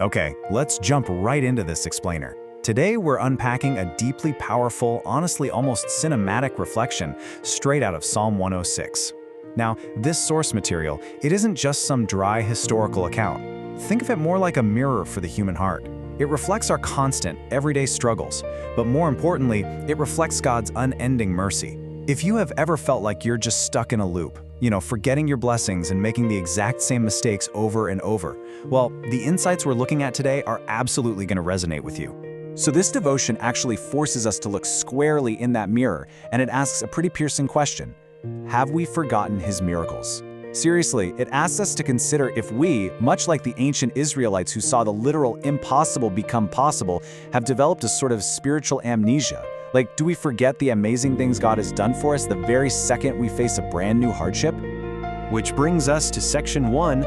Okay, let's jump right into this explainer. Today we're unpacking a deeply powerful, honestly almost cinematic reflection straight out of Psalm 106. Now, this source material, it isn't just some dry historical account. Think of it more like a mirror for the human heart. It reflects our constant, everyday struggles, but more importantly, it reflects God's unending mercy. If you have ever felt like you're just stuck in a loop, forgetting your blessings and making the exact same mistakes over and over, well, the insights we're looking at today are absolutely going to resonate with you. So this devotion actually forces us to look squarely in that mirror, and it asks a pretty piercing question. Have we forgotten his miracles? Seriously, it asks us to consider if we, much like the ancient Israelites who saw the literal impossible become possible, have developed a sort of spiritual amnesia. Like, do we forget the amazing things God has done for us the very second we face a brand new hardship? Which brings us to section 1,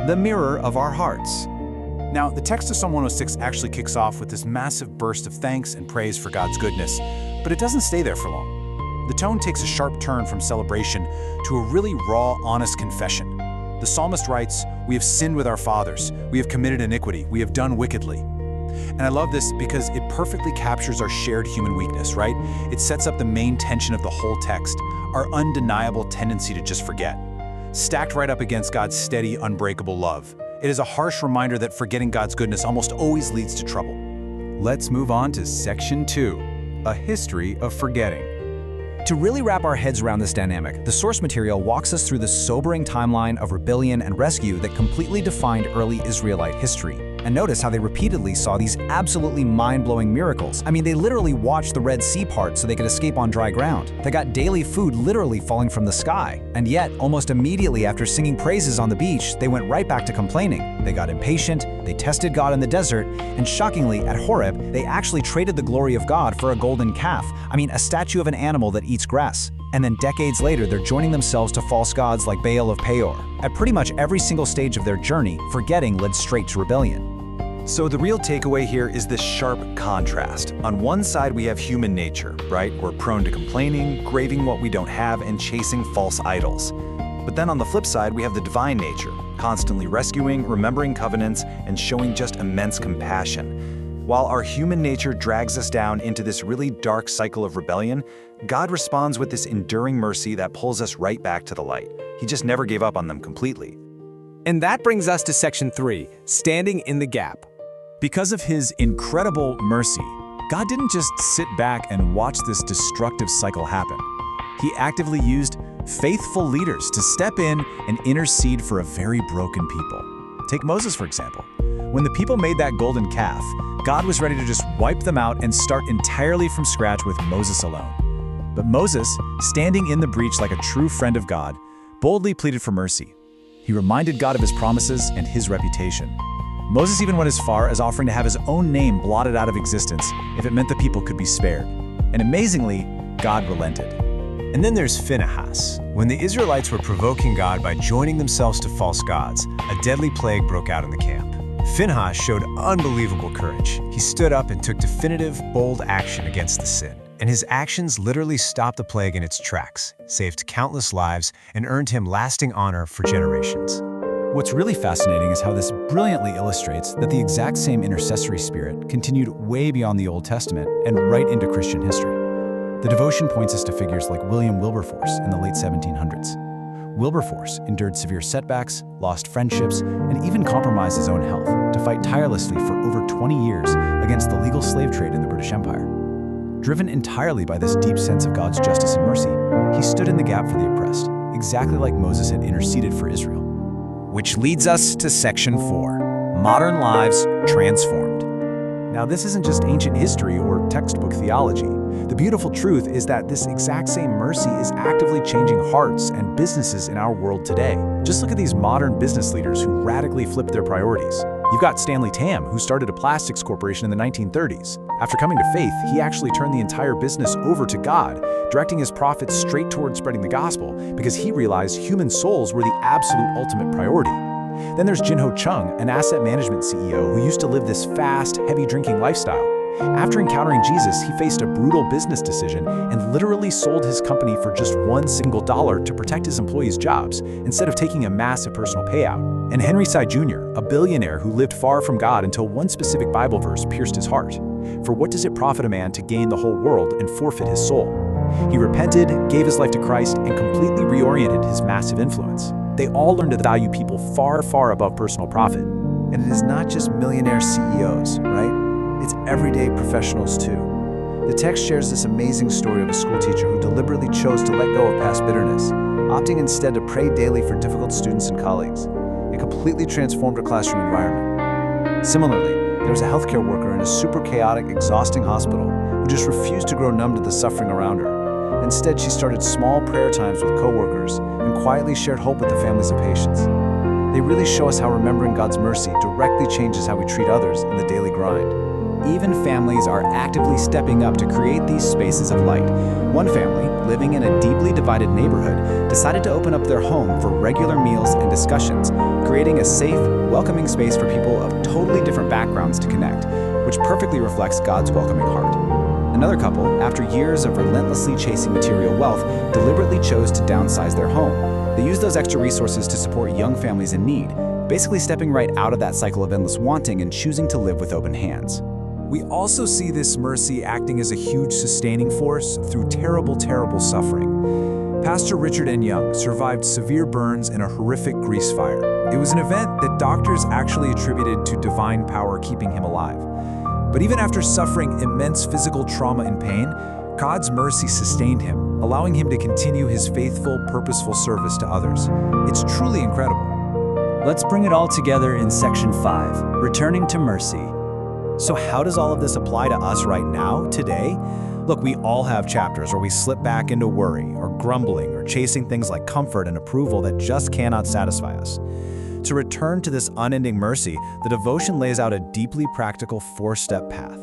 the mirror of our hearts. Now, the text of Psalm 106 actually kicks off with this massive burst of thanks and praise for God's goodness, but it doesn't stay there for long. The tone takes a sharp turn from celebration to a really raw, honest confession. The psalmist writes, "We have sinned with our fathers, we have committed iniquity, we have done wickedly." And I love this because it perfectly captures our shared human weakness, right? It sets up the main tension of the whole text, our undeniable tendency to just forget. Stacked right up against God's steady, unbreakable love. It is a harsh reminder that forgetting God's goodness almost always leads to trouble. Let's move on to section 2, a history of forgetting. To really wrap our heads around this dynamic, the source material walks us through the sobering timeline of rebellion and rescue that completely defined early Israelite history. And notice how they repeatedly saw these absolutely mind-blowing miracles. I mean, they literally watched the Red Sea part so they could escape on dry ground. They got daily food literally falling from the sky. And yet, almost immediately after singing praises on the beach, they went right back to complaining. They got impatient, they tested God in the desert, and shockingly, at Horeb, they actually traded the glory of God for a golden calf. I mean, a statue of an animal that eats grass. And then decades later, they're joining themselves to false gods like Baal of Peor. At pretty much every single stage of their journey, forgetting led straight to rebellion. So the real takeaway here is this sharp contrast. On one side, we have human nature, right? We're prone to complaining, craving what we don't have, and chasing false idols. But then on the flip side, we have the divine nature, constantly rescuing, remembering covenants, and showing just immense compassion. While our human nature drags us down into this really dark cycle of rebellion, God responds with this enduring mercy that pulls us right back to the light. He just never gave up on them completely. And that brings us to section 3, standing in the gap. Because of his incredible mercy, God didn't just sit back and watch this destructive cycle happen. He actively used faithful leaders to step in and intercede for a very broken people. Take Moses, for example. When the people made that golden calf, God was ready to just wipe them out and start entirely from scratch with Moses alone. But Moses, standing in the breach like a true friend of God, boldly pleaded for mercy. He reminded God of his promises and his reputation. Moses even went as far as offering to have his own name blotted out of existence if it meant the people could be spared. And amazingly, God relented. And then there's Phinehas. When the Israelites were provoking God by joining themselves to false gods, a deadly plague broke out in the camp. Phinehas showed unbelievable courage. He stood up and took definitive, bold action against the sin. And his actions literally stopped the plague in its tracks, saved countless lives, and earned him lasting honor for generations. What's really fascinating is how this brilliantly illustrates that the exact same intercessory spirit continued way beyond the Old Testament and right into Christian history. The devotion points us to figures like William Wilberforce in the late 1700s. Wilberforce endured severe setbacks, lost friendships, and even compromised his own health to fight tirelessly for over 20 years against the legal slave trade in the British Empire. Driven entirely by this deep sense of God's justice and mercy, he stood in the gap for the oppressed, exactly like Moses had interceded for Israel. Which leads us to section 4, modern lives transformed. Now, this isn't just ancient history or textbook theology. The beautiful truth is that this exact same mercy is actively changing hearts and businesses in our world today. Just look at these modern business leaders who radically flipped their priorities. You've got Stanley Tam, who started a plastics corporation in the 1930s. After coming to faith, he actually turned the entire business over to God, directing his profits straight toward spreading the gospel because he realized human souls were the absolute ultimate priority. Then there's Jinho Chung, an asset management CEO who used to live this fast, heavy drinking lifestyle. After encountering Jesus, he faced a brutal business decision and literally sold his company for just $1 to protect his employees' jobs, instead of taking a massive personal payout. And Henry Sy Jr., a billionaire who lived far from God until one specific Bible verse pierced his heart. For what does it profit a man to gain the whole world and forfeit his soul? He repented, gave his life to Christ, and completely reoriented his massive influence. They all learned to value people far, far above personal profit. And it is not just millionaire CEOs, right? It's everyday professionals too. The text shares this amazing story of a school teacher who deliberately chose to let go of past bitterness, opting instead to pray daily for difficult students and colleagues. It completely transformed her classroom environment. Similarly, there was a healthcare worker in a super chaotic, exhausting hospital who just refused to grow numb to the suffering around her. Instead, she started small prayer times with coworkers and quietly shared hope with the families of patients. They really show us how remembering God's mercy directly changes how we treat others in the daily grind. Even families are actively stepping up to create these spaces of light. One family, living in a deeply divided neighborhood, decided to open up their home for regular meals and discussions, creating a safe, welcoming space for people of totally different backgrounds to connect, which perfectly reflects God's welcoming heart. Another couple, after years of relentlessly chasing material wealth, deliberately chose to downsize their home. They used those extra resources to support young families in need, basically stepping right out of that cycle of endless wanting and choosing to live with open hands. We also see this mercy acting as a huge sustaining force through terrible, terrible suffering. Pastor Richard N. Young survived severe burns in a horrific grease fire. It was an event that doctors actually attributed to divine power keeping him alive. But even after suffering immense physical trauma and pain, God's mercy sustained him, allowing him to continue his faithful, purposeful service to others. It's truly incredible. Let's bring it all together in Section 5, Returning to Mercy. So how does all of this apply to us right now, today? Look, we all have chapters where we slip back into worry or grumbling or chasing things like comfort and approval that just cannot satisfy us. To return to this unending mercy, the devotion lays out a deeply practical 4-step path.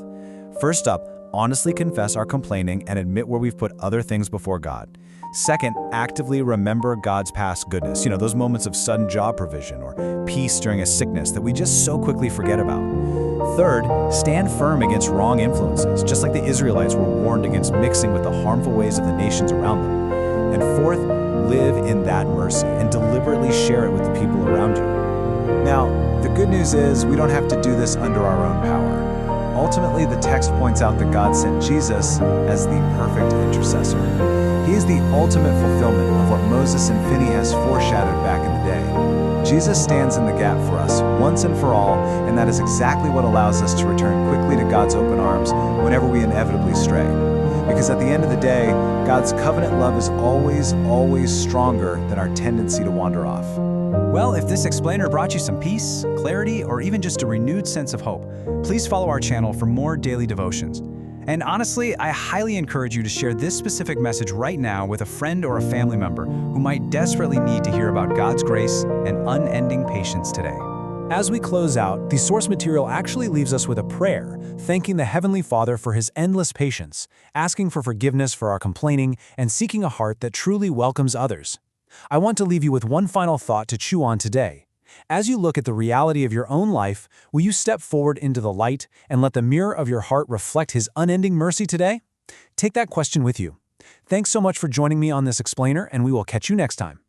First up, honestly confess our complaining and admit where we've put other things before God. Second, actively remember God's past goodness, those moments of sudden job provision or peace during a sickness that we just so quickly forget about. Third, stand firm against wrong influences, just like the Israelites were warned against mixing with the harmful ways of the nations around them. And fourth, live in that mercy and deliberately share it with the people around you. Now, the good news is we don't have to do this under our own power. Ultimately, the text points out that God sent Jesus as the perfect intercessor. He is the ultimate fulfillment of what Moses and Phinehas foreshadowed back in the day. Jesus stands in the gap for us once and for all, and that is exactly what allows us to return quickly to God's open arms whenever we inevitably stray. Because at the end of the day, God's covenant love is always, always stronger than our tendency to wander off. Well, if this explainer brought you some peace, clarity, or even just a renewed sense of hope, please follow our channel for more daily devotions. And honestly, I highly encourage you to share this specific message right now with a friend or a family member who might desperately need to hear about God's grace and unending patience today. As we close out, the source material actually leaves us with a prayer, thanking the Heavenly Father for His endless patience, asking for forgiveness for our complaining, and seeking a heart that truly welcomes others. I want to leave you with one final thought to chew on today. As you look at the reality of your own life, will you step forward into the light and let the mirror of your heart reflect His unending mercy today? Take that question with you. Thanks so much for joining me on this explainer, and we will catch you next time.